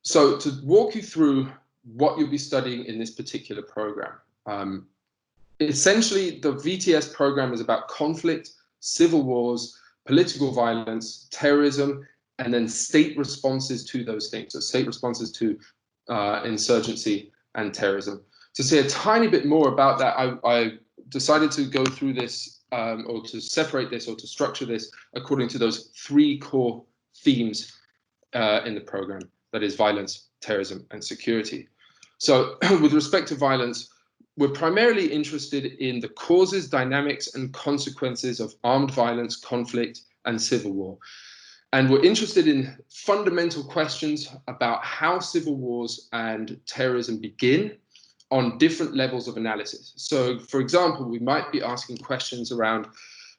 So to walk you through what you'll be studying in this particular program, essentially the VTS program is about conflict, civil wars, political violence, terrorism, and then state responses to those things. So state responses to insurgency and terrorism. To say a tiny bit more about that, I decided to go through this or to separate this or to structure this according to those three core themes in the program. That is violence, terrorism, and security. So with respect to violence, we're primarily interested in the causes, dynamics, and consequences of armed violence, conflict, and civil war. And we're interested in fundamental questions about how civil wars and terrorism begin on different levels of analysis. So, for example, we might be asking questions around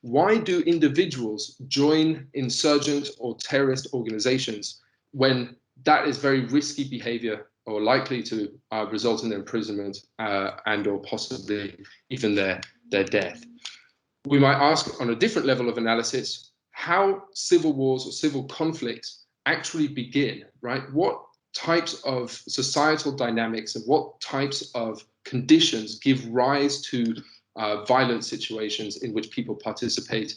why do individuals join insurgent or terrorist organizations when that is very risky behavior or likely to result in their imprisonment and or possibly even their death. We might ask on a different level of analysis how civil wars or civil conflicts actually begin, right? What types of societal dynamics and what types of conditions give rise to violent situations in which people participate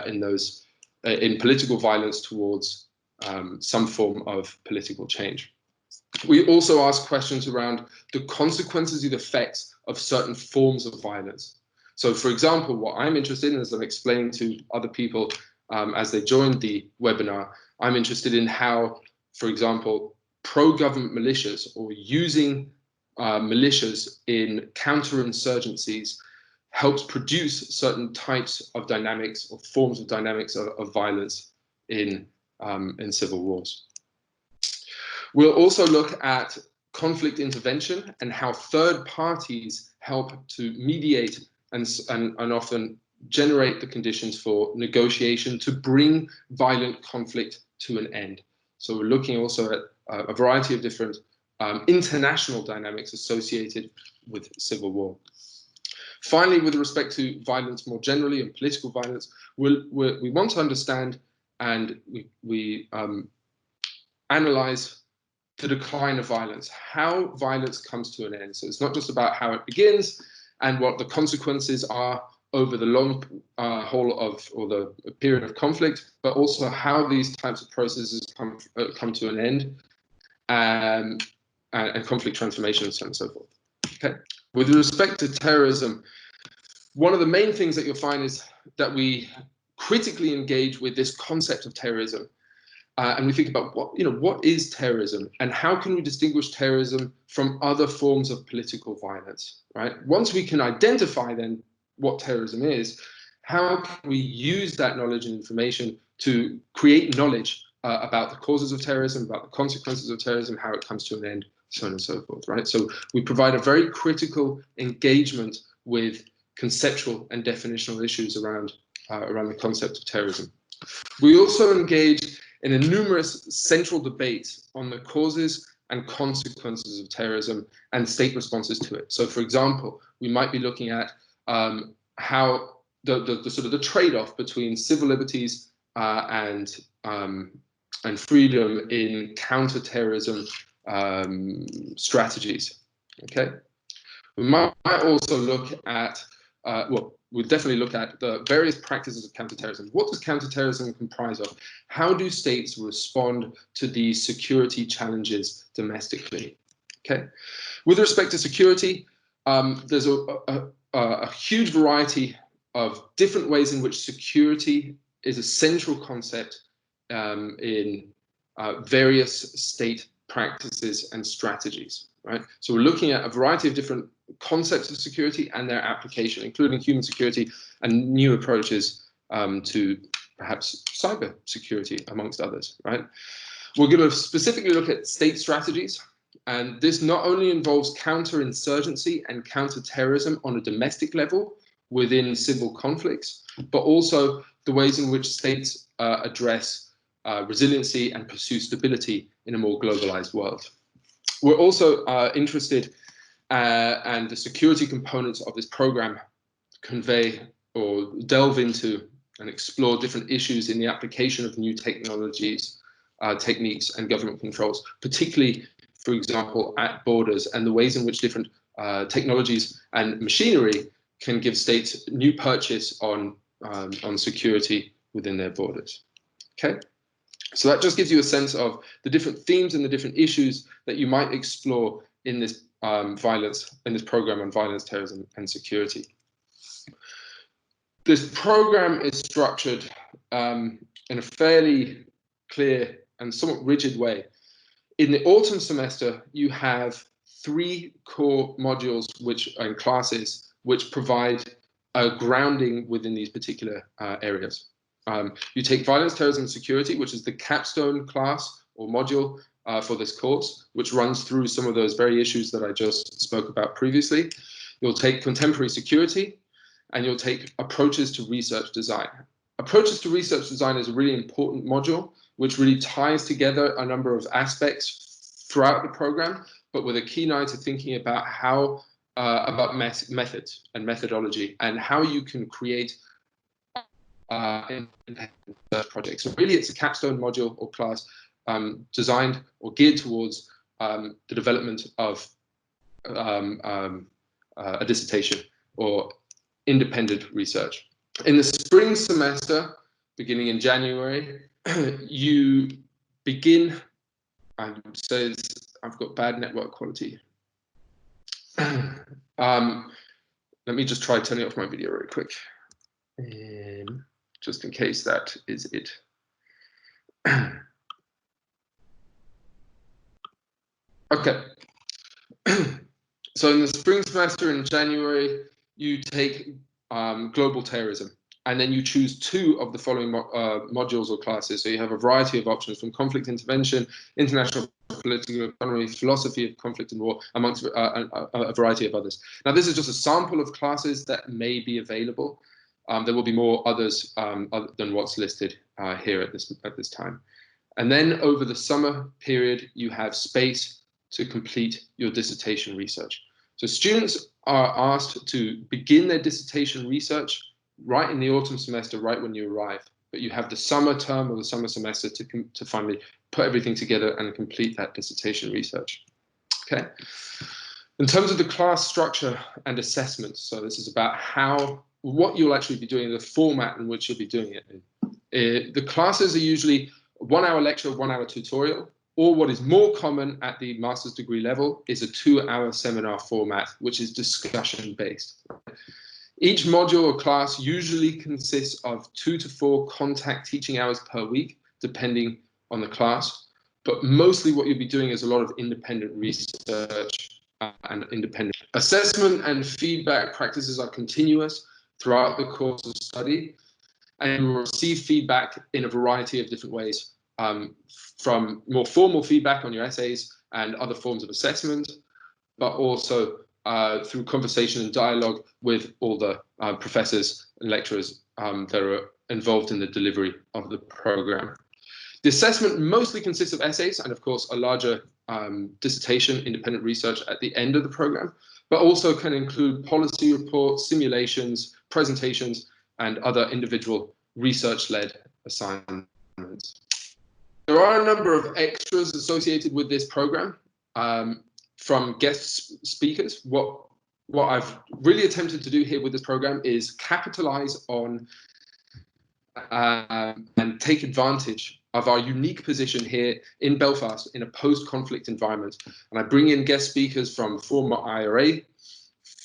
in political violence towards some form of political change. We also ask questions around the consequences and effects of certain forms of violence. So, for example, what I'm interested in, as I'm explaining to other people as they join the webinar, I'm interested in how, for example, pro-government militias or using militias in counterinsurgencies helps produce certain types of dynamics or forms of dynamics of violence in civil wars. We'll also look at conflict intervention and how third parties help to mediate and often generate the conditions for negotiation to bring violent conflict to an end. So we're looking also at a variety of different international dynamics associated with civil war. Finally, with respect to violence more generally and political violence, we want to understand and we analyze the decline of violence, how violence comes to an end. So it's not just about how it begins and what the consequences are over the long haul of, or the period of conflict, but also how these types of processes come to an end, and conflict transformation and so on and so forth. Okay. With respect to terrorism, one of the main things that you'll find is that we critically engage with this concept of terrorism. And we think about what is terrorism and how can we distinguish terrorism from other forms of political violence, right? Once we can identify then what terrorism is, how can we use that knowledge and information to create knowledge about the causes of terrorism, about the consequences of terrorism, how it comes to an end, so on and so forth, right? So we provide a very critical engagement with conceptual and definitional issues around the concept of terrorism. We also engage in a numerous central debates on the causes and consequences of terrorism and state responses to it. So, for example, we might be looking at how the sort of the trade-off between civil liberties and freedom in counter-terrorism strategies. Okay, we might also look at we'll definitely look at the various practices of counterterrorism. What does counterterrorism comprise of? How do states respond to these security challenges domestically? Okay. With respect to security, there's a huge variety of different ways in which security is a central concept in various state practices and strategies, right? So we're looking at a variety of different concepts of security and their application, including human security and new approaches to perhaps cyber security, amongst others, right? We're going to specifically look at state strategies, and this not only involves counterinsurgency and counterterrorism on a domestic level within civil conflicts, but also the ways in which states address resiliency and pursue stability in a more globalized world. We're also interested and the security components of this program convey or delve into and explore different issues in the application of new technologies techniques and government controls, particularly, for example, at borders, and the ways in which different technologies and machinery can give states new purchase on security within their borders. Okay, so that just gives you a sense of the different themes and the different issues that you might explore in this program on violence, terrorism, and security. This program is structured in a fairly clear and somewhat rigid way. In the autumn semester, you have 3 core modules and classes which provide a grounding within these particular areas. You take violence, terrorism, and security, which is the capstone class or module for this course, which runs through some of those very issues that I just spoke about previously. You'll take contemporary security, and you'll take approaches to research design. Approaches to research design is a really important module, which really ties together a number of aspects throughout the program, but with a keen eye to thinking about how about methods and methodology, and how you can create independent projects. So really, it's a capstone module or class designed or geared towards the development of a dissertation or independent research. In the spring semester, beginning in January, you begin, and says I've got bad network quality. Let me just try turning off my video really quick, just in case that is it. Okay. So in the spring semester in January, you take global terrorism, and then you choose 2 of the following modules or classes. So you have a variety of options, from conflict intervention, international political economy, philosophy of conflict and war, amongst a variety of others. Now, this is just a sample of classes that may be available. There will be more others other than what's listed here at this time. And then over the summer period, you have space to complete your dissertation research. So students are asked to begin their dissertation research right in the autumn semester, right when you arrive. But you have the summer term or the summer semester to finally put everything together and complete that dissertation research. Okay. In terms of the class structure and assessment, so this is about what you'll actually be doing, the format in which you'll be doing it. The classes are usually a 1-hour lecture, 1-hour tutorial, or what is more common at the master's degree level is a 2-hour seminar format, which is discussion based. Each module or class usually consists of 2 to 4 contact teaching hours per week, depending on the class. But mostly what you'll be doing is a lot of independent research and independent assessment and feedback practices are continuous throughout the course of study. And you will receive feedback in a variety of different ways, from more formal feedback on your essays and other forms of assessment, but also through conversation and dialogue with all the professors and lecturers that are involved in the delivery of the program. The assessment mostly consists of essays and, of course, a larger dissertation, independent research at the end of the program, but also can include policy reports, simulations, presentations, and other individual research-led assignments. There are a number of extras associated with this program from guest speakers. What I've really attempted to do here with this program is capitalize on and take advantage of our unique position here in Belfast in a post-conflict environment. And I bring in guest speakers from former IRA,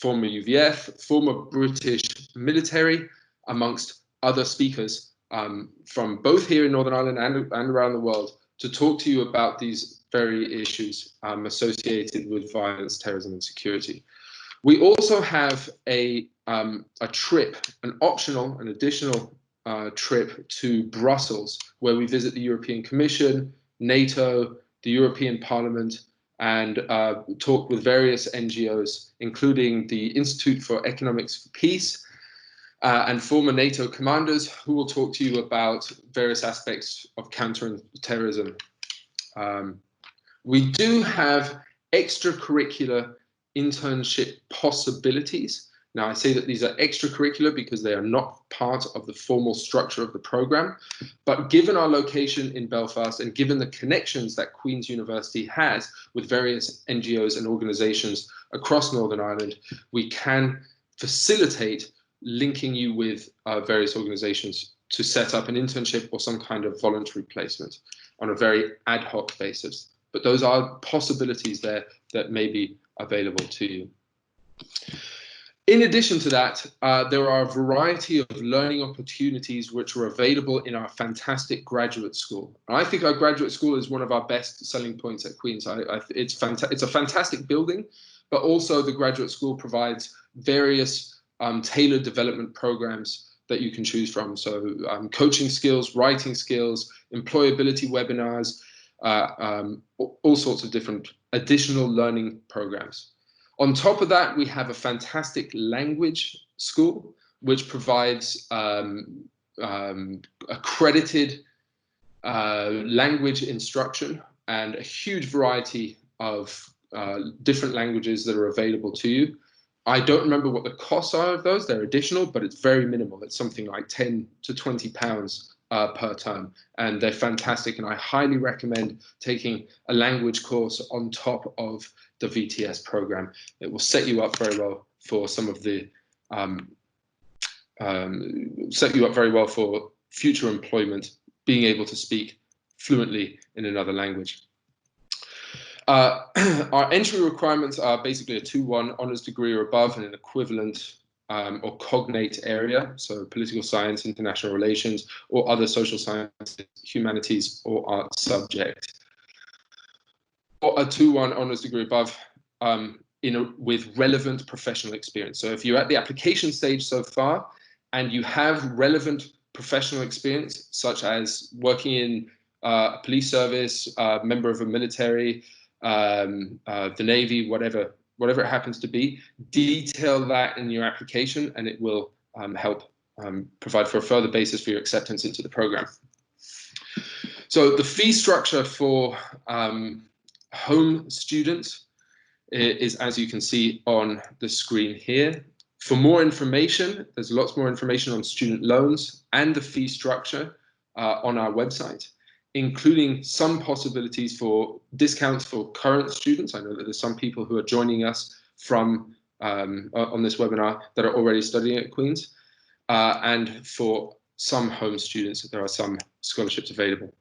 former UVF, former British military, amongst other speakers from both here in Northern Ireland and around the world to talk to you about these very issues associated with violence, terrorism, and security. We also have a trip, an optional, an additional trip to Brussels, where we visit the European Commission, NATO, the European Parliament, and talk with various NGOs, including the Institute for Economics for Peace, and former NATO commanders who will talk to you about various aspects of counter-terrorism. We do have extracurricular internship possibilities Now, I say that these are extracurricular because they are not part of the formal structure of the program, but given our location in Belfast and given the connections that Queen's University has with various NGOs and organizations across Northern Ireland, we can facilitate linking you with various organizations to set up an internship or some kind of voluntary placement on a very ad hoc basis. But those are possibilities there that may be available to you. In addition to that, there are a variety of learning opportunities which are available in our fantastic graduate school. And I think our graduate school is one of our best selling points at Queen's. It's a fantastic building, but also the graduate school provides various tailored development programs that you can choose from. So coaching skills, writing skills, employability webinars, all sorts of different additional learning programs. On top of that, we have a fantastic language school, which provides accredited language instruction and a huge variety of different languages that are available to you. I don't remember what the costs are of those. They're additional, but it's very minimal. It's something like 10 to 20 pounds per term, and they're fantastic. And I highly recommend taking a language course on top of the VTS program. It will set you up very well for some of the set you up very well for future employment, being able to speak fluently in another language. Our entry requirements are basically a 2-1 honours degree or above in an equivalent or cognate area, so political science, international relations, or other social sciences, humanities, or arts subject. Or a 2-1 honours degree above with relevant professional experience. So if you're at the application stage so far and you have relevant professional experience, such as working in a police service, member of a military, the Navy, whatever it happens to be, detail that in your application, and it will help provide for a further basis for your acceptance into the program. So the fee structure for home students is, as you can see on the screen here. For more information, there's lots more information on student loans and the fee structure on our website, including some possibilities for discounts for current students. I know that there's some people who are joining us from on this webinar that are already studying at Queen's, and for some home students, there are some scholarships available.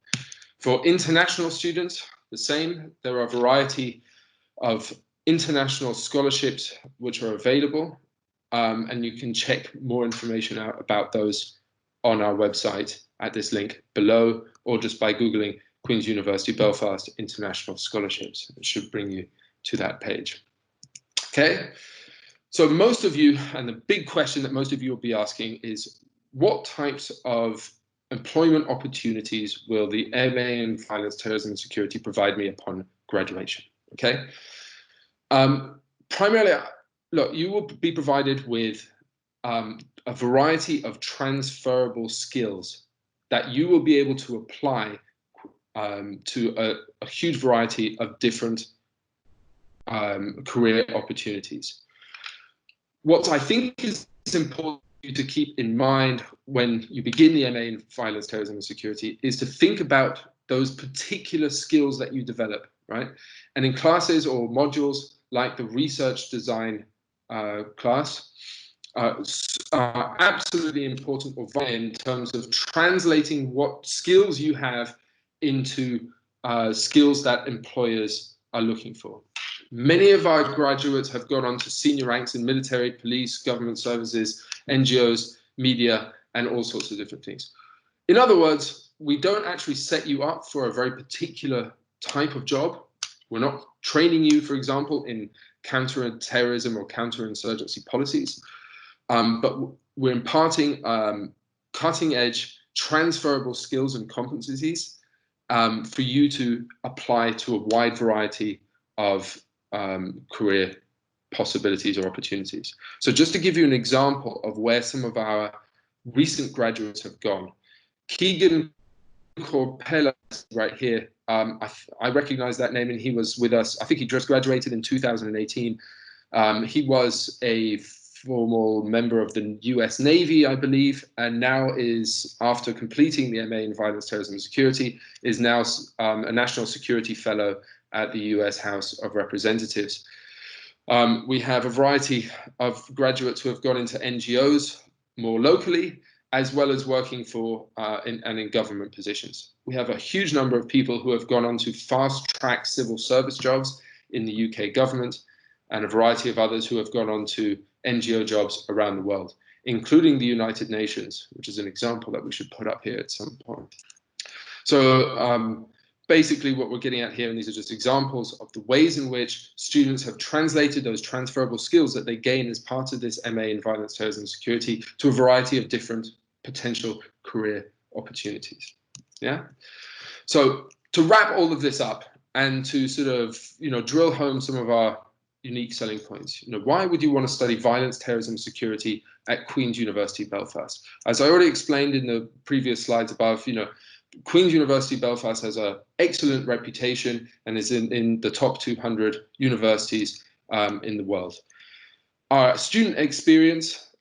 For international students, the same. There are a variety of international scholarships which are available, and you can check more information out about those on our website at this link below, or just by Googling Queen's University Belfast International Scholarships. It should bring you to that page. Okay, so most of you, and the big question that most of you will be asking is, what types of employment opportunities will the MA in Violence, Terrorism and Security provide me upon graduation? Okay, primarily, look, you will be provided with a variety of transferable skills that you will be able to apply to a huge variety of different career opportunities. What I think is important for you to keep in mind when you begin the MA in Violence, Terrorism and Security is to think about those particular skills that you develop, right? And in classes or modules like the research design class, are absolutely important or vital in terms of translating what skills you have into skills that employers are looking for. Many of our graduates have gone on to senior ranks in military, police, government services, NGOs, media, and all sorts of different things. In other words, we don't actually set you up for a very particular type of job. We're not training you, for example, in counter-terrorism or counter-insurgency policies. But we're imparting cutting-edge, transferable skills and competencies for you to apply to a wide variety of career possibilities or opportunities. So just to give you an example of where some of our recent graduates have gone, Keegan Corpella right here, I recognize that name, and he was with us. I think he just graduated in 2018. He was a formal member of the US Navy, I believe, and now is, after completing the MA in Violence, Terrorism and Security, is now a National Security Fellow at the US House of Representatives. We have a variety of graduates who have gone into NGOs more locally, as well as working for in government positions. We have a huge number of people who have gone on to fast-track civil service jobs in the UK government, and a variety of others who have gone on to NGO jobs around the world, including the United Nations, which is an example that we should put up here at some point. So basically what we're getting at here, and these are just examples of the ways in which students have translated those transferable skills that they gain as part of this MA in Violence, Terrorism and Security to a variety of different potential career opportunities. Yeah. So to wrap all of this up and to sort of, drill home some of our unique selling points, why would you want to study violence, terrorism, and security at Queen's University Belfast? As I already explained in the previous slides above, Queen's University Belfast has an excellent reputation and is in the top 200 universities in the world. Our student experience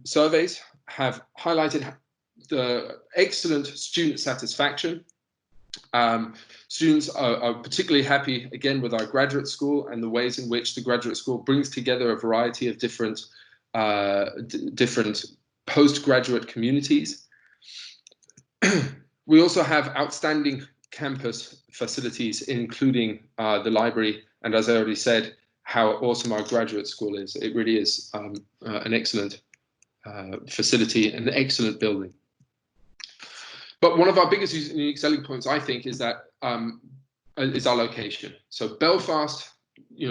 surveys have highlighted the excellent student satisfaction. Students are particularly happy, again, with our graduate school and the ways in which the graduate school brings together a variety of different postgraduate communities. We also have outstanding campus facilities, including the library, and as I already said, how awesome our graduate school is. It really is an excellent facility, an excellent building. But one of our biggest unique selling points, I think, is that is our location. So Belfast,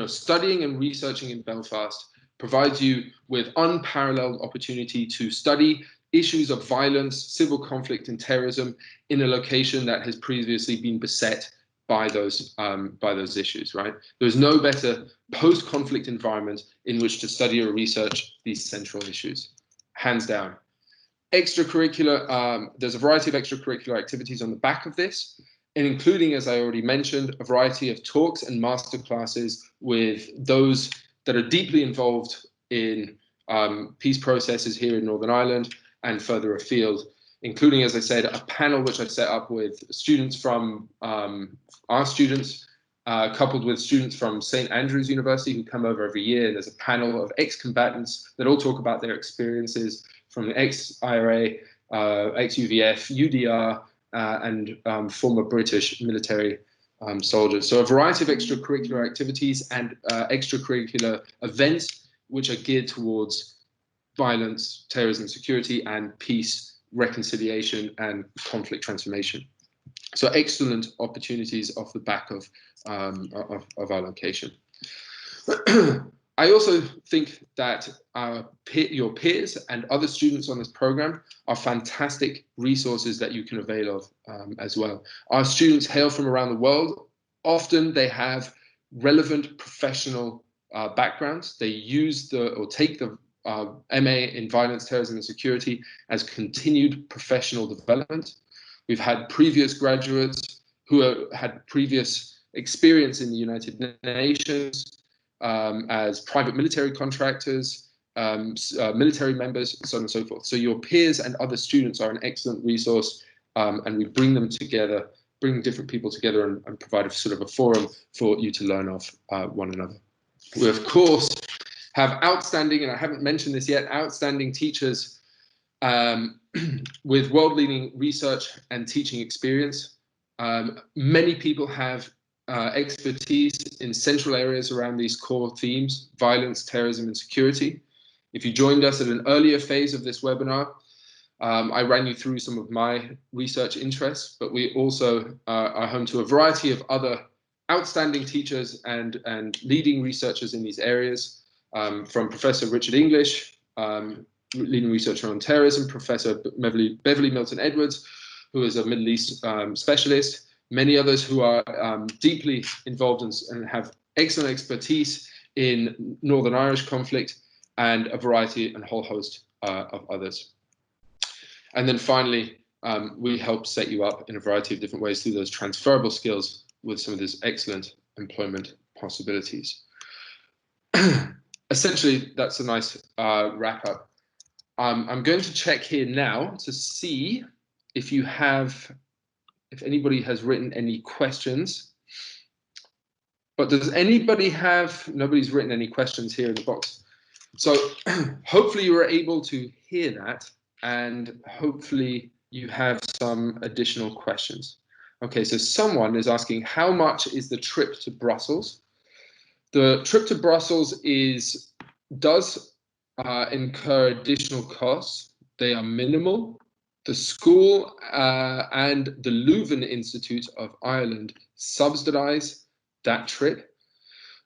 studying and researching in Belfast provides you with unparalleled opportunity to study issues of violence, civil conflict, and terrorism in a location that has previously been beset by those issues. Right? There's no better post-conflict environment in which to study or research these central issues, hands down. Extracurricular, there's a variety of extracurricular activities on the back of this, and including, as I already mentioned, a variety of talks and masterclasses with those that are deeply involved in peace processes here in Northern Ireland and further afield, including, as I said, a panel which I've set up with students from our students, coupled with students from St. Andrews University who come over every year. There's a panel of ex-combatants that all talk about their experiences from the ex-IRA, ex-UVF, UDR, and former British military soldiers. So a variety of extracurricular activities and extracurricular events which are geared towards violence, terrorism, security, and peace, reconciliation, and conflict transformation. So excellent opportunities off the back of our location. I also think that your peers and other students on this program are fantastic resources that you can avail of as well. Our students hail from around the world. Often they have relevant professional backgrounds. They use or take the MA in Violence, Terrorism and Security as continued professional development. We've had previous graduates who had previous experience in the United Nations, as private military contractors, military members, so on and so forth. So your peers and other students are an excellent resource, and we bring them together, bring different people together and provide a sort of a forum for you to learn off one another. We, of course, have outstanding, and I haven't mentioned this yet, outstanding teachers with world-leading research and teaching experience. Many people have expertise in central areas around these core themes: violence, terrorism, and security. If you joined us at an earlier phase of this webinar, I ran you through some of my research interests, but we also are home to a variety of other outstanding teachers and leading researchers in these areas, from Professor Richard English, leading researcher on terrorism, Professor Beverly Milton-Edwards, who is a Middle East specialist, many others who are deeply involved and have excellent expertise in Northern Irish conflict, and a variety and whole host of others. And then finally, we help set you up in a variety of different ways through those transferable skills with some of these excellent employment possibilities. essentially, that's a nice wrap up. I'm going to check here now to see if anybody has written any questions. But does anybody have? Nobody's written any questions here in the box. So hopefully you were able to hear that, and hopefully you have some additional questions. Okay, so someone is asking, how much is the trip to Brussels? The trip to Brussels does incur additional costs. They are minimal. The school and the Leuven Institute of Ireland subsidize that trip,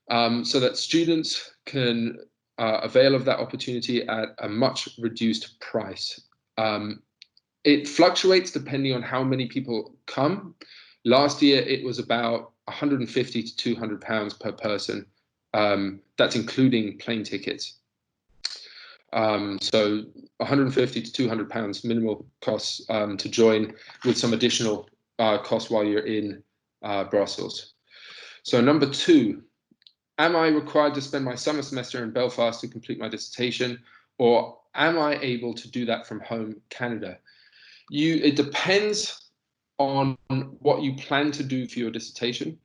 so that students can avail of that opportunity at a much reduced price. It fluctuates depending on how many people come. Last year, it was about 150 to 200 pounds per person. That's including plane tickets. So 150 to 200 pounds minimal costs to join, with some additional costs while you're in Brussels. So number 2, am I required to spend my summer semester in Belfast to complete my dissertation, or am I able to do that from home, Canada? It depends on what you plan to do for your dissertation,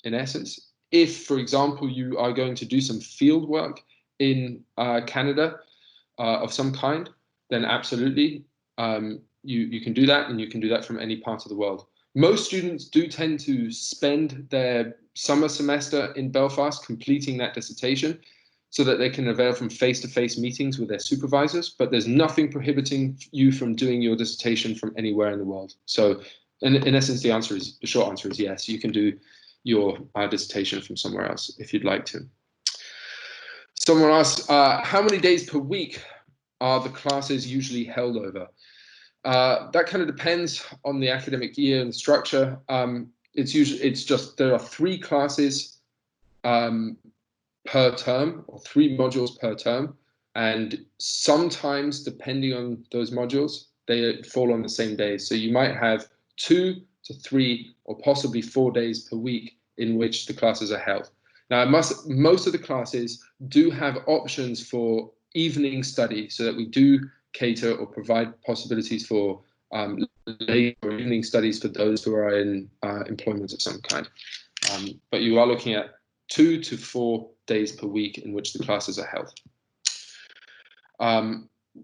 in essence. If, for example, you are going to do some field work in Canada of some kind, then absolutely, you can do that, and you can do that from any part of the world. Most students do tend to spend their summer semester in Belfast completing that dissertation so that they can avail from face-to-face meetings with their supervisors, but there's nothing prohibiting you from doing your dissertation from anywhere in the world. So in essence, the short answer is yes, you can do your dissertation from somewhere else if you'd like to. Someone asks, how many days per week are the classes usually held over? That kind of depends on the academic year and structure. There are 3 classes per term, or 3 modules per term, and sometimes, depending on those modules, they fall on the same days. So you might have 2 to 3 or possibly 4 days per week in which the classes are held. Now, most of the classes do have options for evening study, so that we do cater or provide possibilities for late or evening studies for those who are in employment of some kind. But you are looking at 2 to 4 days per week in which the classes are held.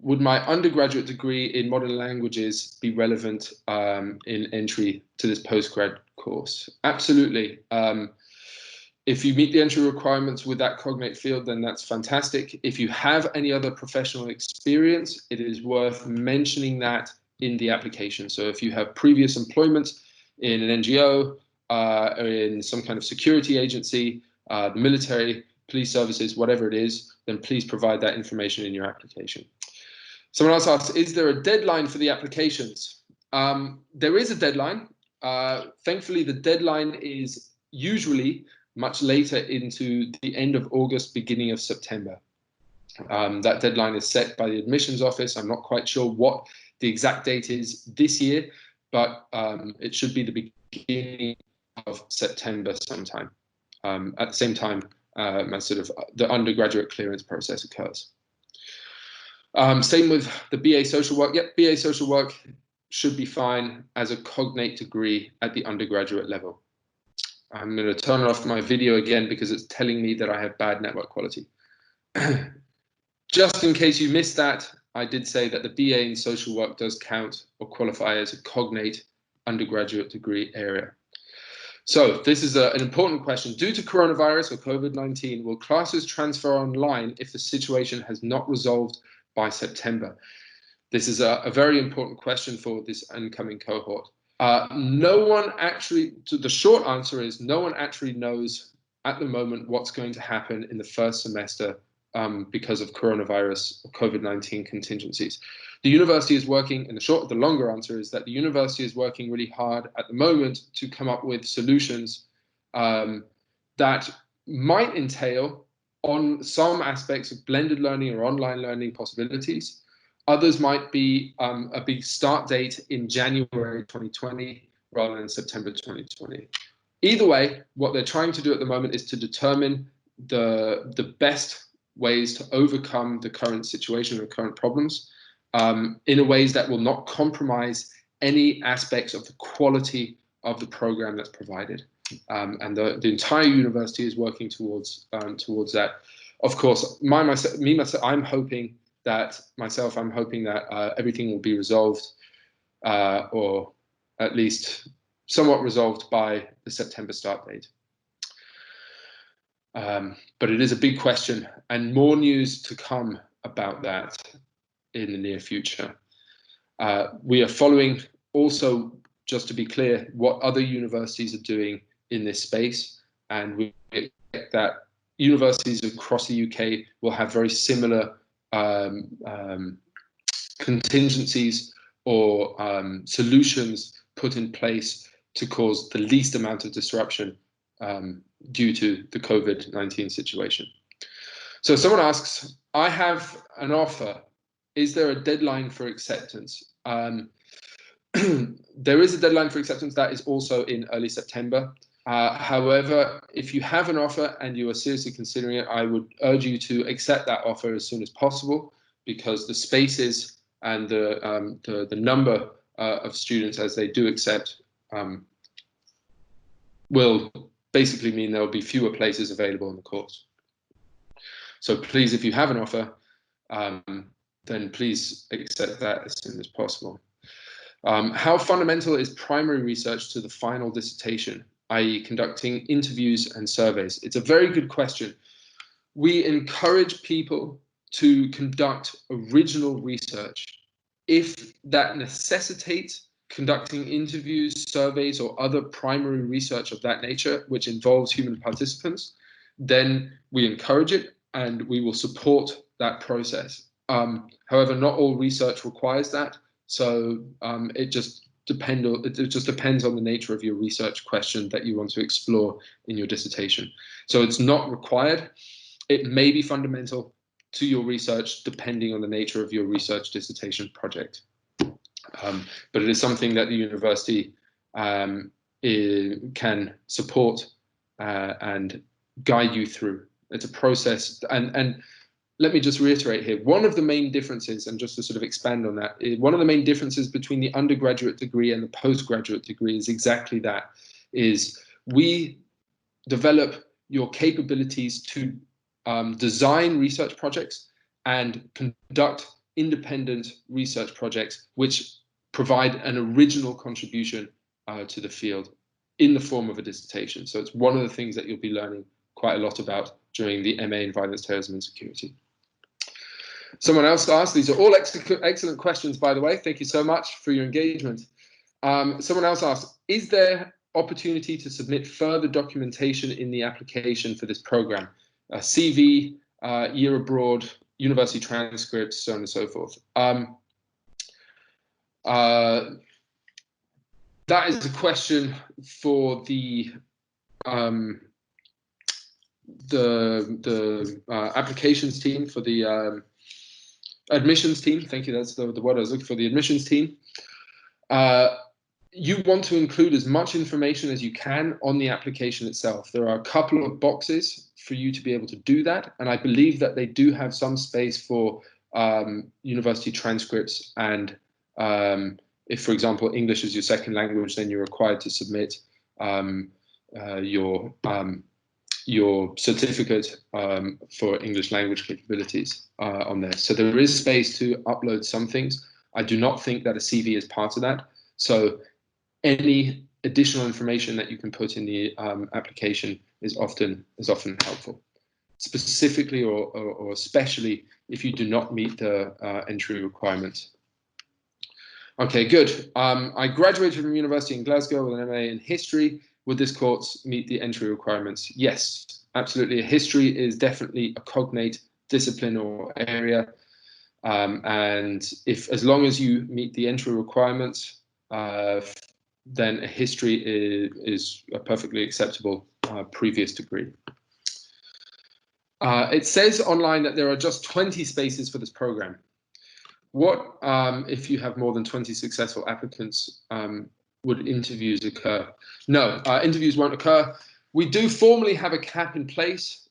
Would my undergraduate degree in modern languages be relevant in entry to this postgrad course? Absolutely. If you meet the entry requirements with that cognate field, then that's fantastic. If you have any other professional experience, it is worth mentioning that in the application. So if you have previous employment in an NGO, or in some kind of security agency, the military, police services, whatever it is, then please provide that information in your application. Someone else asks, is there a deadline for the applications? There is a deadline. Thankfully, the deadline is usually much later into the end of August, beginning of September. That deadline is set by the admissions office. I'm not quite sure what the exact date is this year, but it should be the beginning of September sometime. At the same time, the undergraduate clearance process occurs. Same with the BA social work. Yep, BA social work should be fine as a cognate degree at the undergraduate level. I'm going to turn off my video again because it's telling me that I have bad network quality. Just in case you missed that, I did say that the BA in social work does count or qualify as a cognate undergraduate degree area. So this is an important question. Due to coronavirus or COVID-19, will classes transfer online if the situation has not resolved by September? This is a very important question for this incoming cohort. No one actually, the short answer is no one actually knows at the moment what's going to happen in the first semester because of coronavirus or COVID-19 contingencies. The university is working, and the longer answer is that the university is working really hard at the moment to come up with solutions that might entail on some aspects of blended learning or online learning possibilities. Others might be a big start date in January 2020 rather than September 2020. Either way, what they're trying to do at the moment is to determine the best ways to overcome the current situation and the current problems in ways that will not compromise any aspects of the quality of the program that's provided. And the entire university is working towards that. Of course, I'm hoping that everything will be resolved, or at least somewhat resolved by the September start date. But it is a big question, and more news to come about that in the near future. We are following also, just to be clear, what other universities are doing in this space, and we expect that universities across the UK will have very similar contingencies or solutions put in place to cause the least amount of disruption due to the COVID-19 situation. So someone asks, I have an offer. Is there a deadline for acceptance? There is a deadline for acceptance that is also in early September. However, if you have an offer and you are seriously considering it, I would urge you to accept that offer as soon as possible, because the spaces and the number of students as they do accept will basically mean there will be fewer places available in the course. So please, if you have an offer, then please accept that as soon as possible. How fundamental is primary research to the final dissertation, i.e. conducting interviews and surveys? It's a very good question. We encourage people to conduct original research. If that necessitates conducting interviews, surveys, or other primary research of that nature, which involves human participants, then we encourage it and we will support that process. However, not all research requires that, so it just depends on the nature of your research question that you want to explore in your dissertation. So it's not required. It may be fundamental to your research depending on the nature of your research dissertation project. But it is something that the university can support and guide you through. It's a process, and let me just reiterate here, one of the main differences, and just to sort of expand on that, one of the main differences between the undergraduate degree and the postgraduate degree is exactly that, is we develop your capabilities to design research projects and conduct independent research projects which provide an original contribution to the field in the form of a dissertation. So it's one of the things that you'll be learning quite a lot about during the MA in Violence, Terrorism and Security. Someone else asked, these are all excellent questions, by the way. Thank you so much for your engagement. Someone else asked, is there opportunity to submit further documentation in the application for this program? CV, year abroad, university transcripts, so on and so forth. That is a question for the applications team, for the admissions team. Thank you, that's the word I was looking for, the admissions team. You want to include as much information as you can on the application itself. There are a couple of boxes for you to be able to do that, and I believe that they do have some space for university transcripts, and if, for example, English is your second language, then you're required to submit your certificate for English language capabilities on there. So there is space to upload some things. I do not think that a CV is part of that. So any additional information that you can put in the application is often helpful, specifically or especially if you do not meet the entry requirements. Okay, good. I graduated from university in Glasgow with an MA in history. Would this course meet the entry requirements? Yes, absolutely. History is definitely a cognate discipline or area. And as long as you meet the entry requirements, then a history is a perfectly acceptable previous degree. It says online that there are just 20 spaces for this program. What if you have more than 20 successful applicants? Would interviews occur? No, interviews won't occur. We do formally have a cap in place.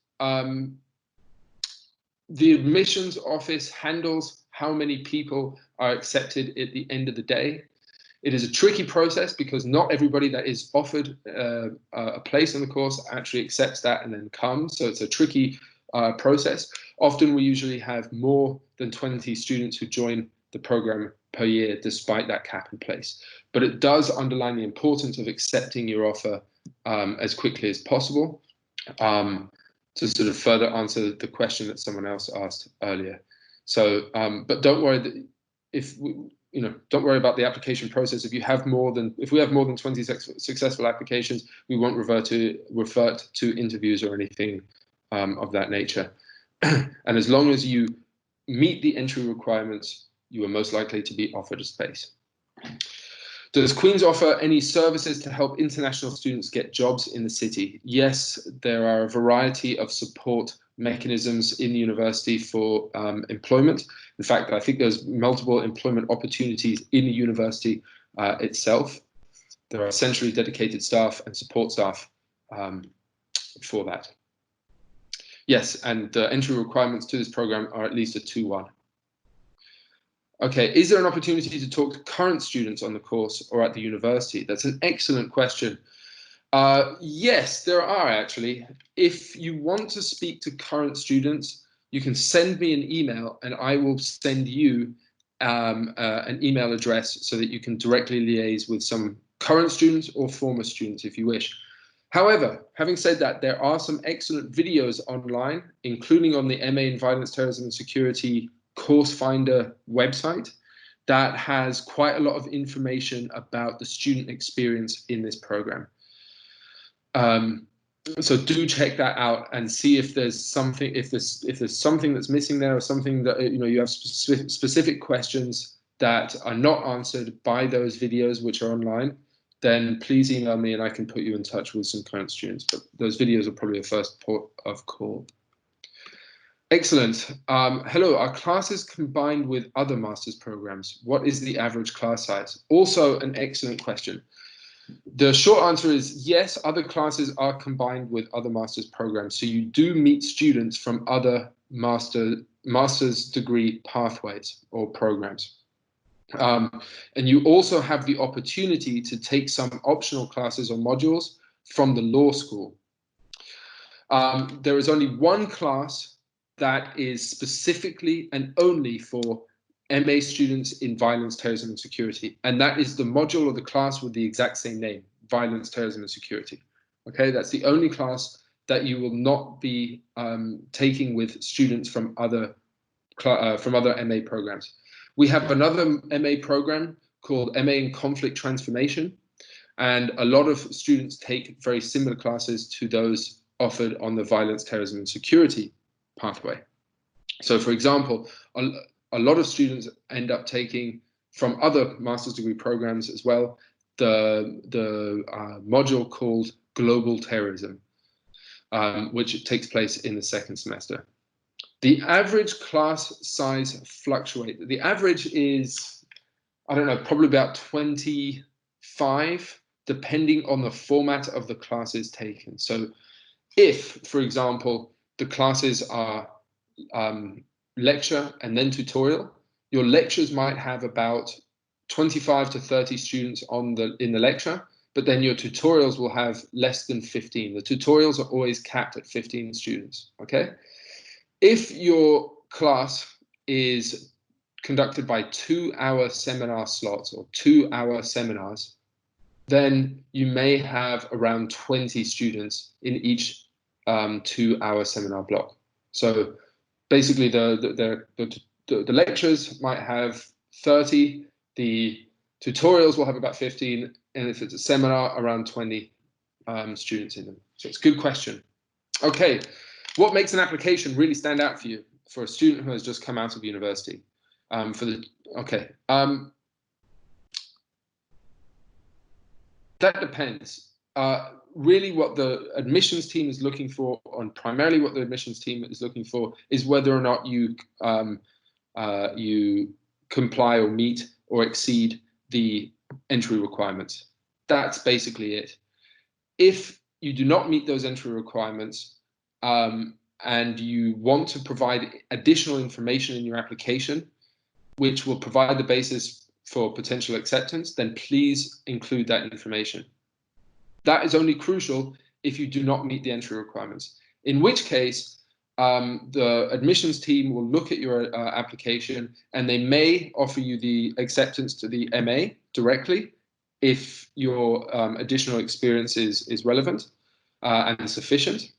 The admissions office handles how many people are accepted at the end of the day. It is a tricky process because not everybody that is offered a place in the course actually accepts that and then comes. So it's a tricky process. Often we usually have more than 20 students who join the program per year despite that cap in place. But it does underline the importance of accepting your offer as quickly as possible. To sort of further answer the question that someone else asked earlier. So, but don't worry that don't worry about the application process. If we have more than 20 successful applications, we won't revert to interviews or anything of that nature. And as long as you meet the entry requirements, you are most likely to be offered a space. Does Queen's offer any services to help international students get jobs in the city? Yes, there are a variety of support mechanisms in the university for employment. In fact, I think there's multiple employment opportunities in the university itself. There are centrally dedicated staff and support staff for that. Yes, and the entry requirements to this program are at least a 2-1. Okay, is there an opportunity to talk to current students on the course or at the university? That's an excellent question. Yes, there are actually. If you want to speak to current students, you can send me an email and I will send you an email address so that you can directly liaise with some current students or former students if you wish. However, having said that, there are some excellent videos online, including on the MA in Violence, Terrorism and Security Course Finder website that has quite a lot of information about the student experience in this program. So do check that out and see if there's something, if there's something that's missing there, or something that you have specific questions that are not answered by those videos which are online. Then please email me and I can put you in touch with some current students. But those videos are probably a first port of call. Excellent. Hello, are classes combined with other master's programs? What is the average class size? Also an excellent question. The short answer is yes, other classes are combined with other master's programs. So you do meet students from other master's degree pathways or programs. And you also have the opportunity to take some optional classes or modules from the law school. There is only one class that is specifically and only for MA students in violence, terrorism and security. And that is the module or the class with the exact same name, violence, terrorism and security. Okay, that's the only class that you will not be taking with students from other MA programs. We have another MA program called MA in Conflict Transformation. And a lot of students take very similar classes to those offered on the violence, terrorism and security pathway. So for example, a lot of students end up taking from other master's degree programs as well, the module called Global Terrorism, which takes place in the second semester. The average class size fluctuates. The average is, I don't know, probably about 25, depending on the format of the classes taken. So if, for example, the classes are lecture and then tutorial, your lectures might have about 25 to 30 students in the lecture, but then your tutorials will have less than 15. The tutorials are always capped at 15 students, okay? If your class is conducted by 2-hour seminar slots or 2-hour seminars, then you may have around 20 students in each 2-hour seminar block. So basically the lectures might have 30, the tutorials will have about 15, and if it's a seminar, around 20 students in them. So it's a good question. Okay, what makes an application really stand out for you, for a student who has just come out of university? That depends. Really what the admissions team is looking for, and primarily what the admissions team is looking for, is whether or not you comply or meet or exceed the entry requirements. That's basically it. If you do not meet those entry requirements, and you want to provide additional information in your application, which will provide the basis for potential acceptance, then please include that information. That is only crucial if you do not meet the entry requirements, in which case the admissions team will look at your application and they may offer you the acceptance to the MA directly if your additional experience is relevant and sufficient,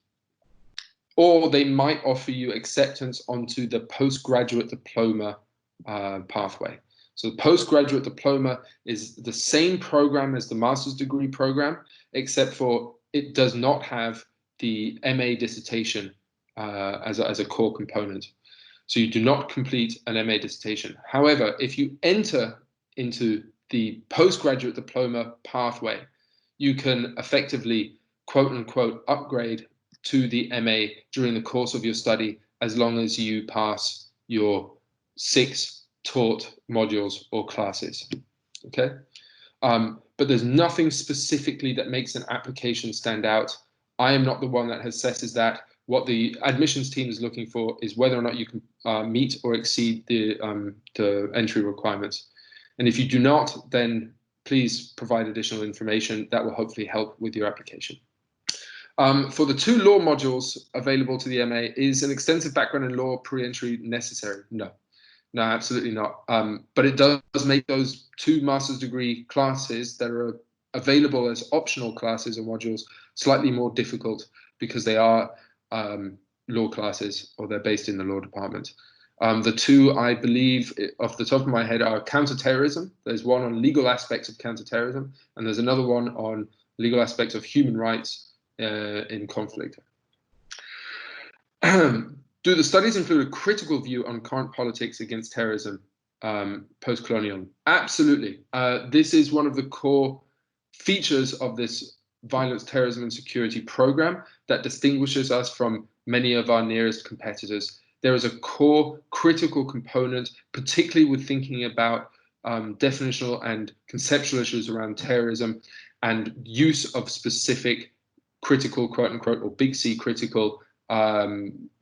or they might offer you acceptance onto the postgraduate diploma pathway. So the postgraduate diploma is the same program as the master's degree program, except for it does not have the MA dissertation as a core component. So you do not complete an MA dissertation. However, if you enter into the postgraduate diploma pathway, you can effectively, quote unquote, upgrade to the MA during the course of your study, as long as you pass your 6 taught modules or classes. Okay, but there's nothing specifically that makes an application stand out. I am not the one that assesses that. What the admissions team is looking for is whether or not you can meet or exceed the entry requirements. And if you do not, then please provide additional information that will hopefully help with your application. For the 2 law modules available to the MA, is an extensive background in law pre-entry necessary? No. No, absolutely not. But it does make those 2 master's degree classes that are available as optional classes or modules slightly more difficult, because they are law classes, or they're based in the law department. The 2, I believe, off the top of my head, are counterterrorism. There's one on legal aspects of counterterrorism, and there's another one on legal aspects of human rights in conflict. Do the studies include a critical view on current politics against terrorism, post-colonial? Absolutely. This is one of the core features of this violence, terrorism, and security program that distinguishes us from many of our nearest competitors. There is a core critical component, particularly with thinking about definitional and conceptual issues around terrorism and use of specific critical, quote unquote, or big C critical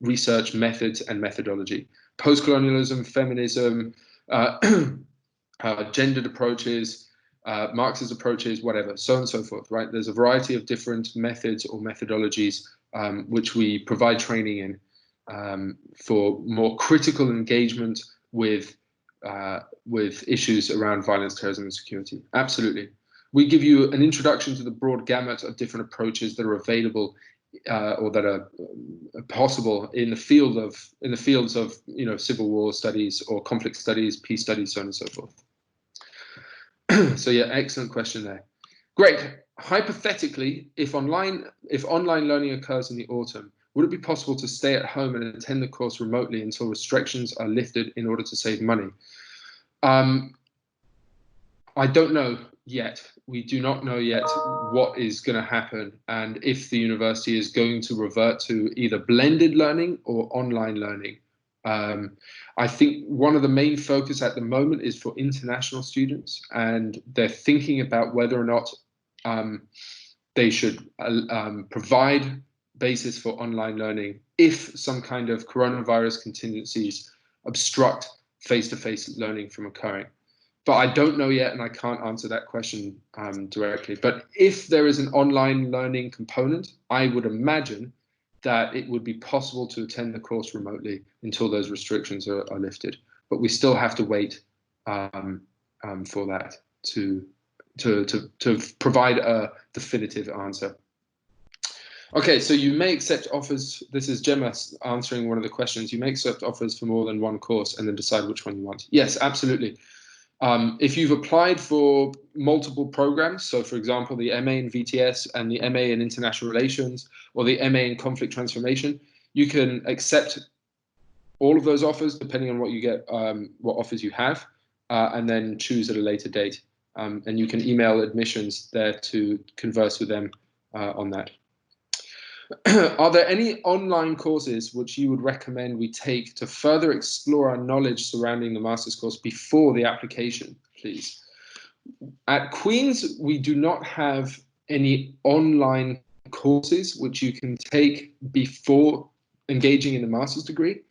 research methods and methodology. Post-colonialism, feminism, gendered approaches, Marxist approaches, whatever, so on and so forth, right? There's a variety of different methods or methodologies which we provide training in for more critical engagement with issues around violence, terrorism, and security. Absolutely. We give you an introduction to the broad gamut of different approaches that are available or that are possible in the fields of civil war studies or conflict studies, peace studies, so on and so forth. So yeah, excellent question there. Great. Hypothetically, if online learning occurs in the autumn, would it be possible to stay at home and attend the course remotely until restrictions are lifted in order to save money? I don't know yet. We do not know yet what is going to happen, and if the university is going to revert to either blended learning or online learning. I think one of the main focus at the moment is for international students, and they're thinking about whether or not they should provide basis for online learning if some kind of coronavirus contingencies obstruct face-to-face learning from occurring. But I don't know yet, and I can't answer that question directly. But if there is an online learning component, I would imagine that it would be possible to attend the course remotely until those restrictions are lifted. But we still have to wait for that to provide a definitive answer. Okay, so you may accept offers. This is Gemma answering one of the questions. You may accept offers for more than one course and then decide which one you want. Yes, absolutely. If you've applied for multiple programs, so for example, the MA in VTS and the MA in International Relations or the MA in Conflict Transformation, you can accept all of those offers depending on what you get, what offers you have, and then choose at a later date. And you can email admissions there to converse with them on that. Are there any online courses which you would recommend we take to further explore our knowledge surrounding the master's course before the application, please? At Queen's, we do not have any online courses which you can take before engaging in the master's degree.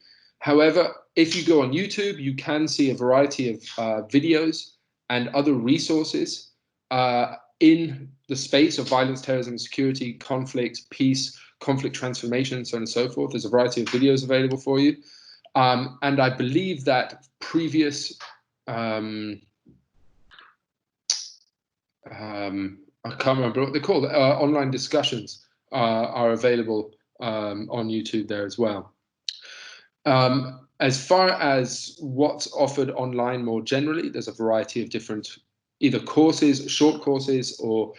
However, if you go on YouTube, you can see a variety of videos and other resources in the space of violence, terrorism, security, conflict, peace, conflict transformation, so on and so forth. There's a variety of videos available for you. And I believe that previous, I can't remember what they're called, online discussions are available on YouTube there as well. As far as what's offered online more generally, there's a variety of different either courses, short courses, or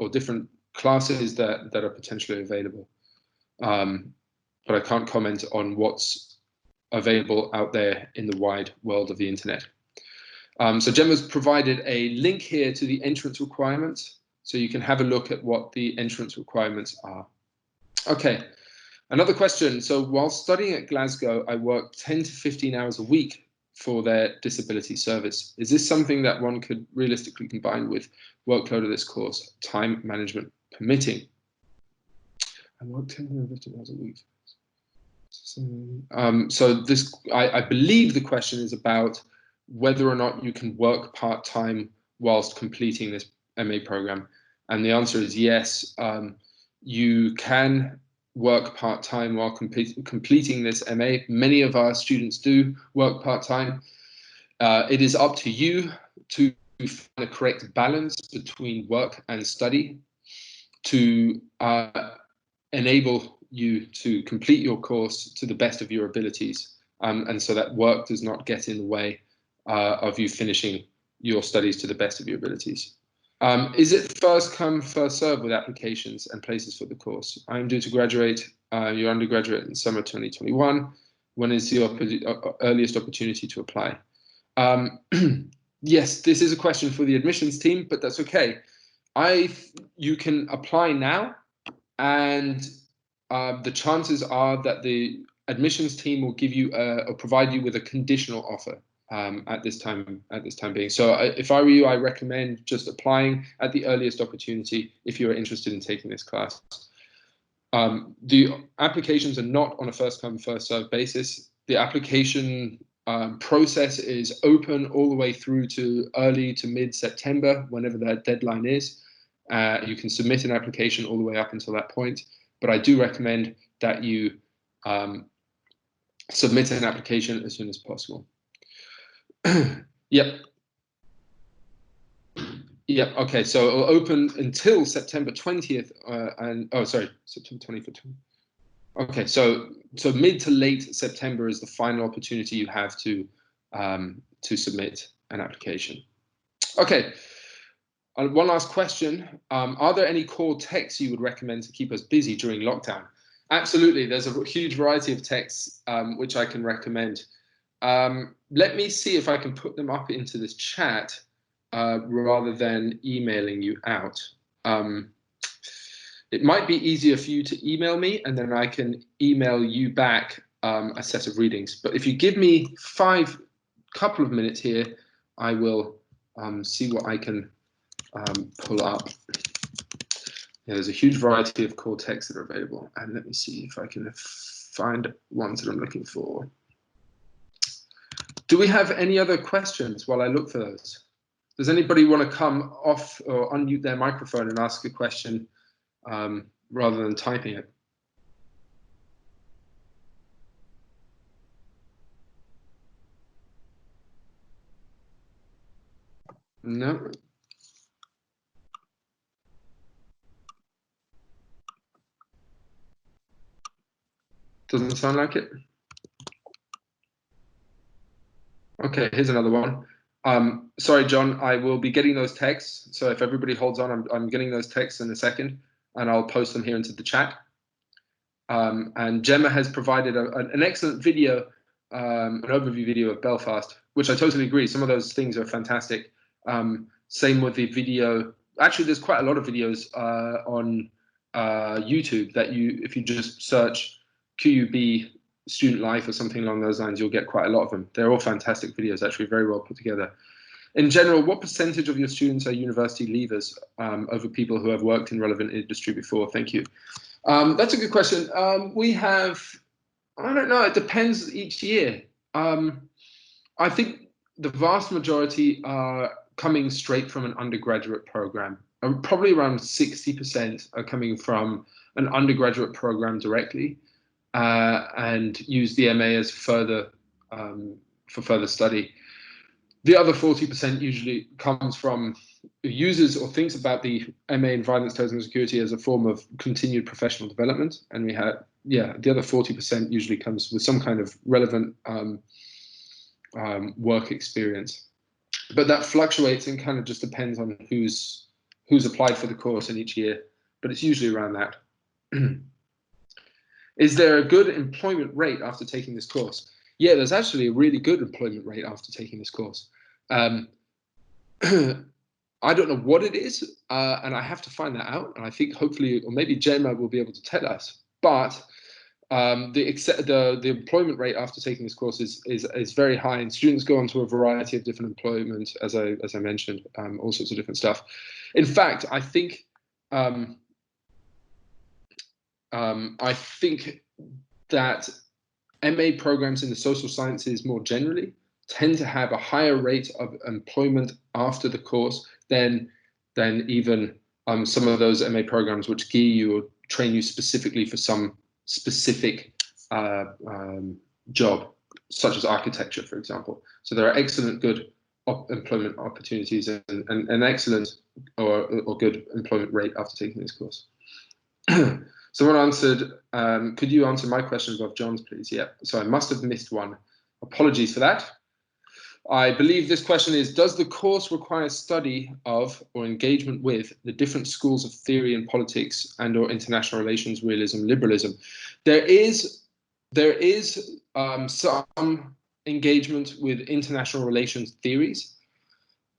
different classes that are potentially available. But I can't comment on what's available out there in the wide world of the internet. So Gemma's provided a link here to the entrance requirements, so you can have a look at what the entrance requirements are. Okay, another question. So while studying at Glasgow, I work 10 to 15 hours a week for their disability service. Is this something that one could realistically combine with workload of this course, time management permitting? I work 10 to 15 hours a week. So this, I believe the question is about whether or not you can work part-time whilst completing this MA program. And the answer is yes. You can work part-time while completing this MA. Many of our students do work part-time. It is up to you to find the correct balance between work and study to enable you to complete your course to the best of your abilities, and so that work does not get in the way of you finishing your studies to the best of your abilities. Is it first come, first serve with applications and places for the course? I am due to graduate your undergraduate in summer 2021. When is the earliest opportunity to apply? Yes, this is a question for the admissions team, but that's okay. You can apply now, and the chances are that the admissions team will give you or provide you with a conditional offer at this time being. So if I were you, I recommend just applying at the earliest opportunity if you are interested in taking this class. The applications are not on a first come, first served basis. The application process is open all the way through to early to mid-September, whenever that deadline is. You can submit an application all the way up until that point, but I do recommend that you submit an application as soon as possible. Yep. Okay, so it'll open until September 20th, September 20th. Okay, so mid to late September is the final opportunity you have to submit an application. Okay, one last question. Are there any core texts you would recommend to keep us busy during lockdown? Absolutely, there's a huge variety of texts which I can recommend. Let me see if I can put them up into this chat rather than emailing you out. It might be easier for you to email me, and then I can email you back a set of readings. But if you give me couple of minutes here, I will see what I can pull up. Yeah, there's a huge variety of core texts that are available, and let me see if I can find ones that I'm looking for. Do we have any other questions while I look for those? Does anybody want to come off or unmute their microphone and ask a question rather than typing it? No. Doesn't sound like it. Okay, here's another one. Sorry, John, I will be getting those texts. So if everybody holds on, I'm getting those texts in a second, and I'll post them here into the chat. And Gemma has provided an excellent video, an overview video of Belfast, which I totally agree. Some of those things are fantastic. Same with the video. Actually, there's quite a lot of videos on YouTube that if you just search QUB student life or something along those lines, you'll get quite a lot of them. They're all fantastic videos, actually, very well put together. In general, what percentage of your students are university leavers over people who have worked in relevant industry before? Thank you. That's a good question. We have I don't know. It depends each year. I think the vast majority are coming straight from an undergraduate program. Probably around 60% are coming from an undergraduate program directly, and use the MA as further for further study. The other 40% usually comes from uses or thinks about the MA in violence, terrorism, and security as a form of continued professional development. And we had, the other 40% usually comes with some kind of relevant work experience. But that fluctuates and kind of just depends on who's applied for the course in each year. But it's usually around that. Is there a good employment rate after taking this course? Yeah, there's actually a really good employment rate after taking this course. I don't know what it is, and I have to find that out. And I think hopefully, or maybe Gemma will be able to tell us. But the employment rate after taking this course is very high, and students go on to a variety of different employment, as I mentioned, all sorts of different stuff. In fact, I think that MA programs in the social sciences more generally tend to have a higher rate of employment after the course than even some of those MA programs which gear you or train you specifically for some specific job, such as architecture, for example. So there are excellent good employment opportunities and an excellent or good employment rate after taking this course. Someone answered, could you answer my question above John's, please? Yeah, so I must have missed one. Apologies for that. I believe this question is, does the course require study of or engagement with the different schools of theory and politics and or international relations, realism, liberalism? There is some engagement with international relations theories,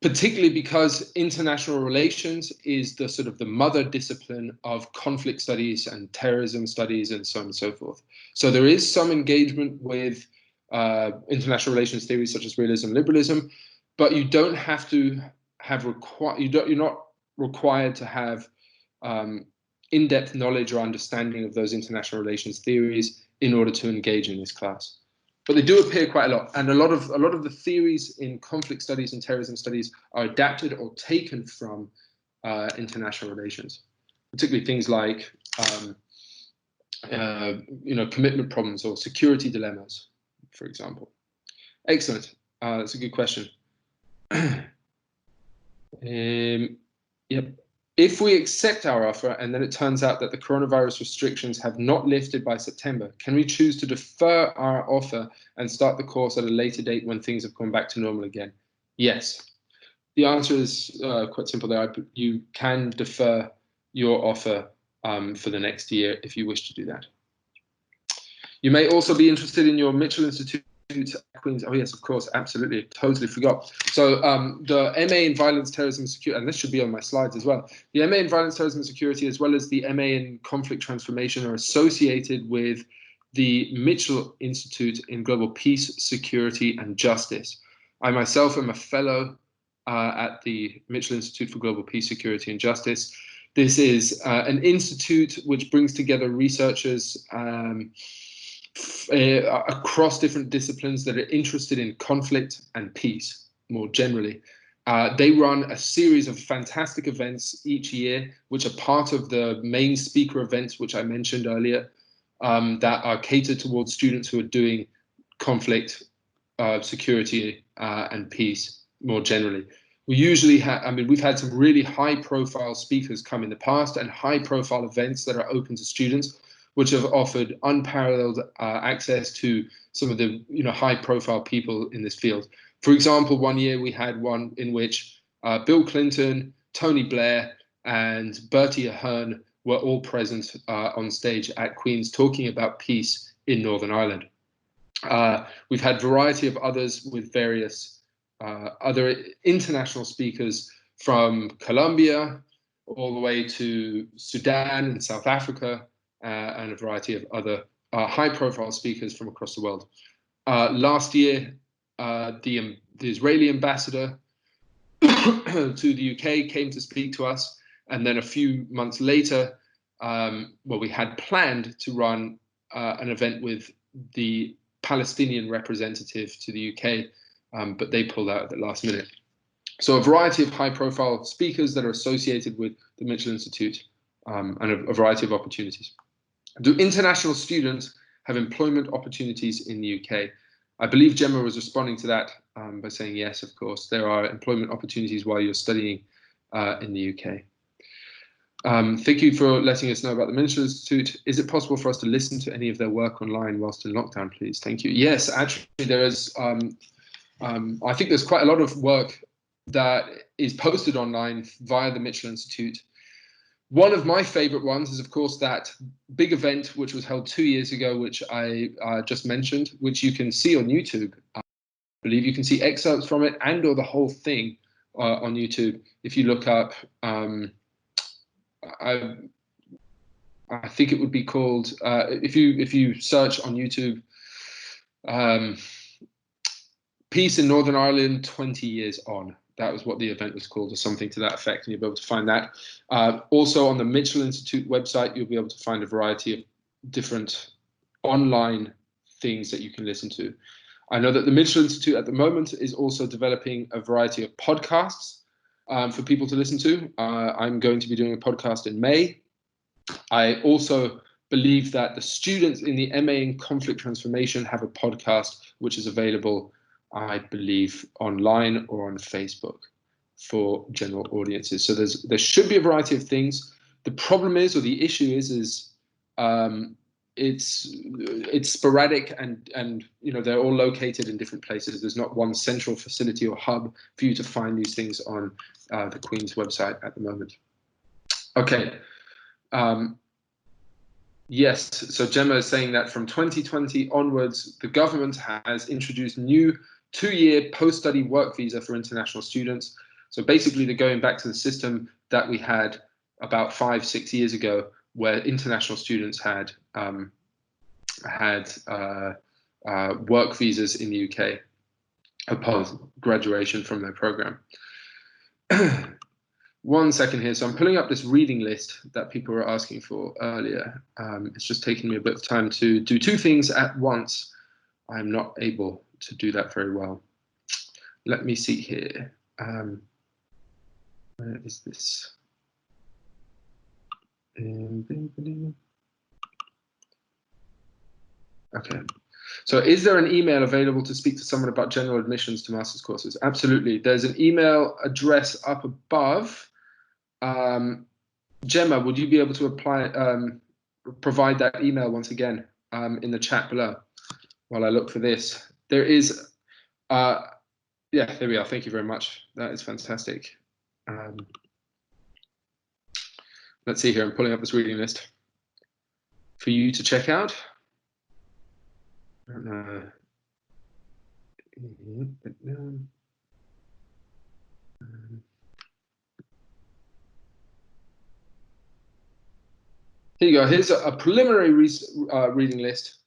particularly because international relations is the sort of the mother discipline of conflict studies and terrorism studies and so on and so forth. So there is some engagement with international relations theories such as realism, liberalism, but you don't have to have you're not required to have in-depth knowledge or understanding of those international relations theories in order to engage in this class. But they do appear quite a lot, and a lot of the theories in conflict studies and terrorism studies are adapted or taken from international relations, particularly things like commitment problems or security dilemmas, for example. Excellent. That's a good question. Yep. If we accept our offer and then it turns out that the coronavirus restrictions have not lifted by September, can we choose to defer our offer and start the course at a later date when things have gone back to normal again? Yes. The answer is quite simple there. You can defer your offer for the next year if you wish to do that. You may also be interested in your Mitchell Institute at Queen's. Oh yes, of course, absolutely, totally forgot. So the MA in Violence, Terrorism, and Security, and this should be on my slides as well. The MA in Violence, Terrorism, and Security, as well as the MA in Conflict Transformation, are associated with the Mitchell Institute in Global Peace, Security, and Justice. I myself am a fellow at the Mitchell Institute for Global Peace, Security, and Justice. This is an institute which brings together researchers across different disciplines that are interested in conflict and peace more generally. They run a series of fantastic events each year, which are part of the main speaker events, which I mentioned earlier, that are catered towards students who are doing conflict, security, and peace more generally. We usually have, we've had some really high profile speakers come in the past and high profile events that are open to students, which have offered unparalleled access to some of the high profile people in this field. For example, one year we had one in which Bill Clinton, Tony Blair, and Bertie Ahern were all present on stage at Queen's talking about peace in Northern Ireland. We've had a variety of others with various other international speakers from Colombia all the way to Sudan and South Africa, and a variety of other high-profile speakers from across the world. Last year, the Israeli ambassador to the UK came to speak to us, and then a few months later, we had planned to run an event with the Palestinian representative to the UK, but they pulled out at the last minute. So a variety of high-profile speakers that are associated with the Mitchell Institute, and a variety of opportunities. Do international students have employment opportunities in the UK? I believe Gemma was responding to that by saying yes, of course. There are employment opportunities while you're studying in the UK. Thank you for letting us know about the Mitchell Institute. Is it possible for us to listen to any of their work online whilst in lockdown, please? Thank you. Yes, actually, there is. I think there's quite a lot of work that is posted online via the Mitchell Institute. One of my favorite ones is, of course, that big event which was held 2 years ago, which I just mentioned, which you can see on YouTube. I believe you can see excerpts from it and or the whole thing on YouTube. If you look up, I think it would be called, if you search on YouTube, Peace in Northern Ireland 20 Years On. That was what the event was called, or something to that effect, and you'll be able to find that. Also on the Mitchell Institute website, you'll be able to find a variety of different online things that you can listen to. I know that the Mitchell Institute at the moment is also developing a variety of podcasts for people to listen to. I'm going to be doing a podcast in May. I also believe that the students in the MA in Conflict Transformation have a podcast which is available, I believe, online or on Facebook for general audiences. So there should be a variety of things. The problem is, or the issue is it's sporadic, and you know, they're all located in different places. There's not one central facility or hub for you to find these things on the Queen's website at the moment. Okay. Yes, so Gemma is saying that from 2020 onwards, the government has introduced new 2-year post-study work visa for international students. So basically, they're going back to the system that we had about 5-6 years ago, where international students had work visas in the UK upon graduation from their program. 1 second here. So I'm pulling up this reading list that people were asking for earlier. It's just taking me a bit of time to do 2 things at once. I'm not able to do that very well. Let me see here. Where is this? Okay. So is there an email available to speak to someone about general admissions to master's courses? Absolutely. There's an email address up above. Gemma, would you be able to provide that email once again in the chat below while I look for this? There is, yeah, there we are. Thank you very much. That is fantastic. Let's see here. I'm pulling up this reading list for you to check out. Here you go. Here's a preliminary reading list.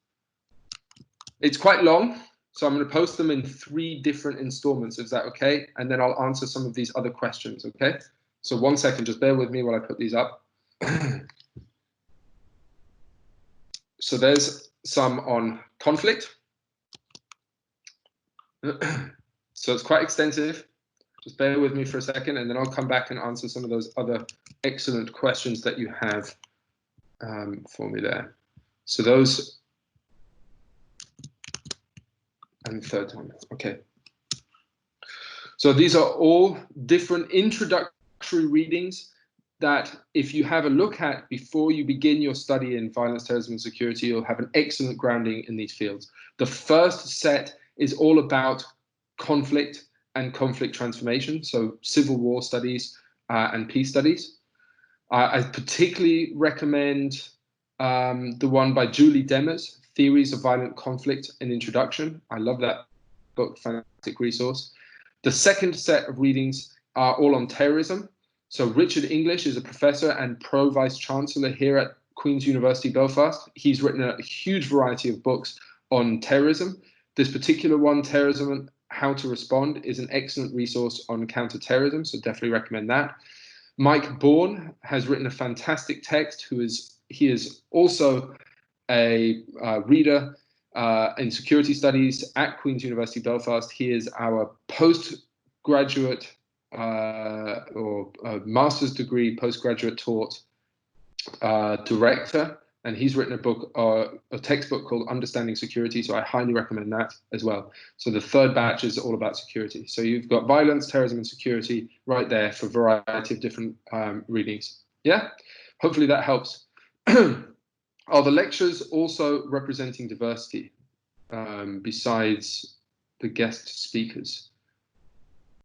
It's quite long, so I'm going to post them in 3 different installments. Is that okay? And then I'll answer some of these other questions, okay? So 1 second, just bear with me while I put these up. So there's some on conflict. So it's quite extensive. Just bear with me for a second, and then I'll come back and answer some of those other excellent questions that you have for me there. So those, and the third one, okay. So these are all different introductory readings that if you have a look at before you begin your study in violence, terrorism, and security, you'll have an excellent grounding in these fields. The first set is all about conflict and conflict transformation, so civil war studies and peace studies. I particularly recommend the one by Julie Demers, Theories of Violent Conflict, an Introduction. I love that book, fantastic resource. The second set of readings are all on terrorism. So Richard English is a professor and pro-vice chancellor here at Queen's University Belfast. He's written a huge variety of books on terrorism. This particular one, Terrorism and How to Respond, is an excellent resource on counter-terrorism, so definitely recommend that. Mike Bourne has written a fantastic text. He is also a reader in security studies at Queen's University Belfast. He is our postgraduate or master's degree postgraduate taught director, and he's written a book, a textbook called Understanding Security, so I highly recommend that as well. So the third batch is all about security. So you've got violence, terrorism, and security right there for a variety of different readings. Yeah, hopefully that helps. Are the lectures also representing diversity besides the guest speakers?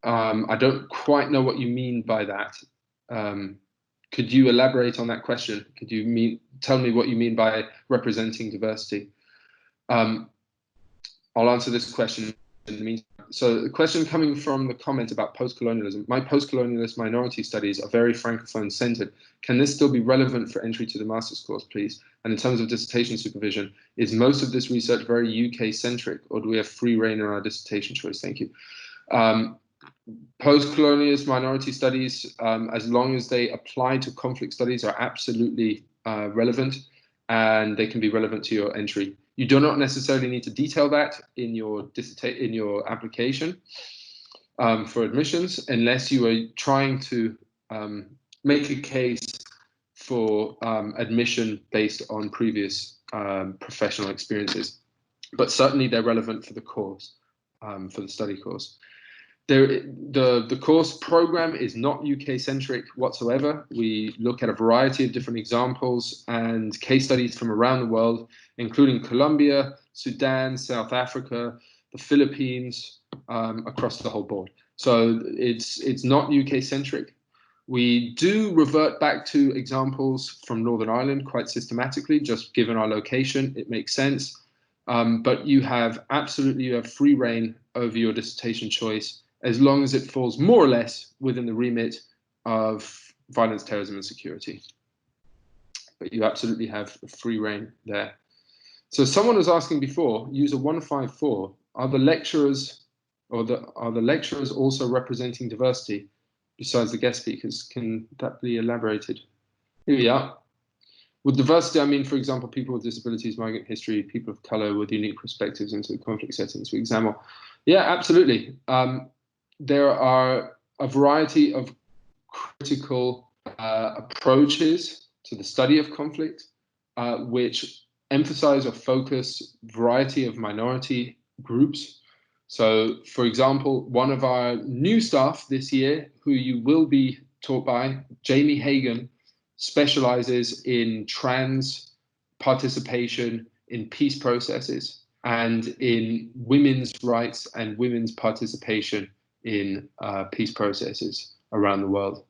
I don't quite know what you mean by that. Could you elaborate on that question? Could you tell me what you mean by representing diversity? I'll answer this question in the meantime. So the question coming from the comment about post-colonialism. My post-colonialist minority studies are very francophone centered. Can this still be relevant for entry to the master's course, please? And in terms of dissertation supervision, is most of this research very UK centric, or do we have free reign in our dissertation choice? Thank you. Post-colonialist minority studies, as long as they apply to conflict studies, are absolutely relevant, and they can be relevant to your entry. You do not necessarily need to detail that in your application for admissions, unless you are trying to make a case for admission based on previous professional experiences. But certainly they're relevant for the course, for the study course. The course program is not UK centric whatsoever. We look at a variety of different examples and case studies from around the world, including Colombia, Sudan, South Africa, the Philippines, across the whole board. So it's not UK centric. We do revert back to examples from Northern Ireland quite systematically, just given our location, it makes sense. But you have free reign over your dissertation choice, as long as it falls more or less within the remit of violence, terrorism, and security. But you absolutely have free reign there. So someone was asking before, user 154, are the lecturers also representing diversity besides the guest speakers? Can that be elaborated? Here we are. With diversity, I mean, for example, people with disabilities, migrant history, people of color with unique perspectives into the conflict settings we examine. Yeah, absolutely. There are a variety of critical approaches to the study of conflict, which emphasize or focus variety of minority groups. So, for example, one of our new staff this year, who you will be taught by, Jamie Hagan, specializes in trans participation in peace processes and in women's rights and women's participation in peace processes around the world.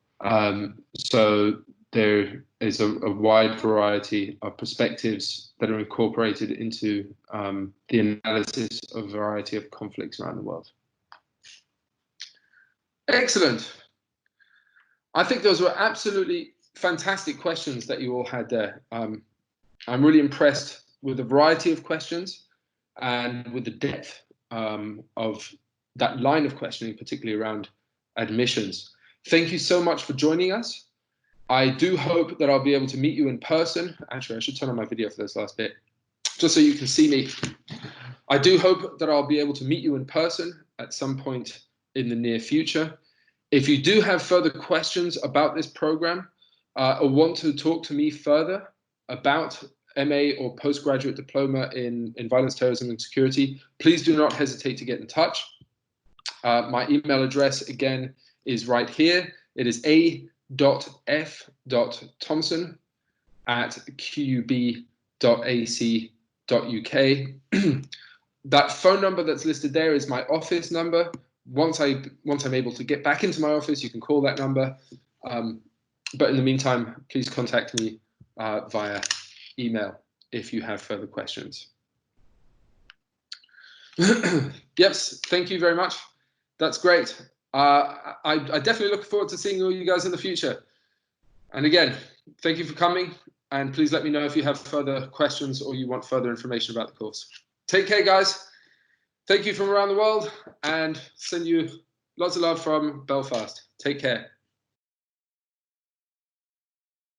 So there is a wide variety of perspectives that are incorporated into the analysis of a variety of conflicts around the world. Excellent. I think those were absolutely fantastic questions that you all had there. I'm really impressed with the variety of questions and with the depth of that line of questioning, particularly around admissions. Thank you so much for joining us. I do hope that I'll be able to meet you in person. Actually, I should turn on my video for this last bit, just so you can see me. I do hope that I'll be able to meet you in person at some point in the near future. If you do have further questions about this program or want to talk to me further about MA or postgraduate diploma in violence, terrorism, and security, please do not hesitate to get in touch. My email address, again, is right here. It is a.f.thompson@qub.ac.uk. That phone number that's listed there is my office number. Once I'm able to get back into my office, you can call that number. But in the meantime, please contact me via email if you have further questions. Yes, thank you very much. That's great. I definitely look forward to seeing all you guys in the future. And again, thank you for coming. And please let me know if you have further questions or you want further information about the course. Take care, guys. Thank you from around the world, and send you lots of love from Belfast. Take care.